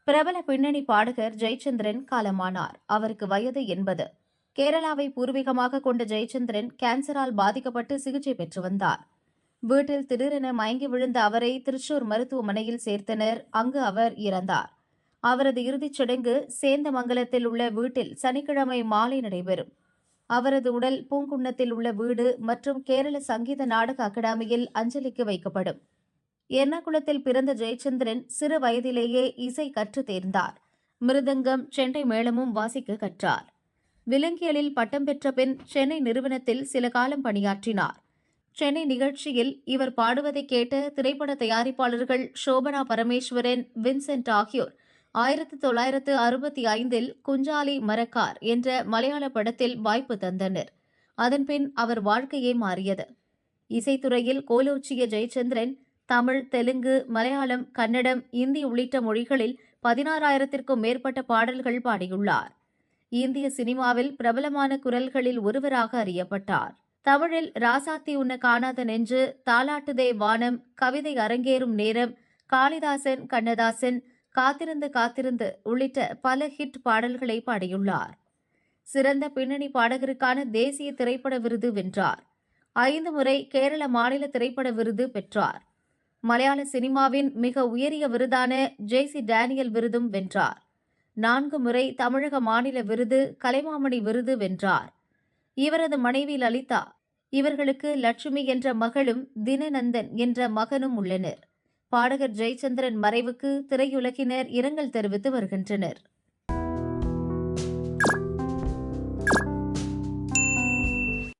பிரபல பின்னணி பாடகர் ஜெயச்சந்திரன் காலமானார். அவருக்கு வயது 80. கேரளாவை பூர்வீகமாக கொண்ட ஜெயச்சந்திரன் கேன்சரால் பாதிக்கப்பட்டு சிகிச்சை பெற்று வந்தார். வீட்டில் திடீரென மயங்கி விழுந்த அவரை திருச்சூர் மருத்துவமனையில் சேர்த்தனர். அங்கு அவர் இறந்தார். அவரது இறுதிச் சடங்கு சேந்தமங்கலத்தில் உள்ள வீட்டில் சனிக்கிழமை மாலை நடைபெறும். அவரது உடல் பூங்குன்னத்தில் உள்ள வீடு மற்றும் கேரள சங்கீத நாடக அகாடமியில் அஞ்சலிக்கு வைக்கப்படும். எர்ணாகுளத்தில் பிறந்த ஜெயச்சந்திரன் சிறு வயதிலேயே இசை கற்றுத் தேர்ந்தார். மிருதங்கம், செண்டை மேளமும் வாசிக்க கற்றார். விலங்கியலில் பட்டம் பெற்ற பின் சென்னை நிறுவனத்தில் சில காலம் பணியாற்றினார். சென்னை நிகழ்ச்சியில் இவர் பாடுவதை கேட்ட திரைப்பட தயாரிப்பாளர்கள் சோபனா பரமேஸ்வரன், வின்சென்ட் ஆகியோர் 1965 குஞ்சாலி மரக்கார் என்ற மலையாள படத்தில் வாய்ப்பு தந்தனர். அதன்பின் அவர் வாழ்க்கையே மாறியது. இசைத்துறையில் கோலோச்சிய ஜெயச்சந்திரன் தமிழ், தெலுங்கு, மலையாளம், கன்னடம், இந்தி உள்ளிட்ட மொழிகளில் 16,000க்கும் மேற்பட்ட பாடல்கள் பாடியுள்ளார். இந்திய சினிமாவில் பிரபலமான குரல்களில் ஒருவராக அறியப்பட்டார். தமிழில் ராசாத்தி உன்ன காணாத நெஞ்சு, தாலாட்டுதே வானம், கவிதை அரங்கேறும் நேரம், காளிதாசன், கண்ணதாசன், காத்திருந்து காத்திருந்து உள்ளிட்ட பல ஹிட் பாடல்களை பாடியுள்ளார். சிறந்த பின்னணி பாடகருக்கான தேசிய திரைப்பட விருது வென்றார். 5 முறை கேரள மாநில திரைப்பட விருது பெற்றார். மலையாள சினிமாவின் மிக உயரிய விருதான ஜேசி டேனியல் விருதும் வென்றார். 4 முறை தமிழக மாநில விருது, கலைமாமணி விருது வென்றார். இவரது மனைவி லலிதா, இவர்களுக்கு லட்சுமி என்ற மகளும் தினநந்தன் என்ற மகனும் உள்ளனர். பாடகர் ஜெயச்சந்திரன் மறைவுக்கு திரையுலகினர் இரங்கல் தெரிவித்து வருகின்றனர்.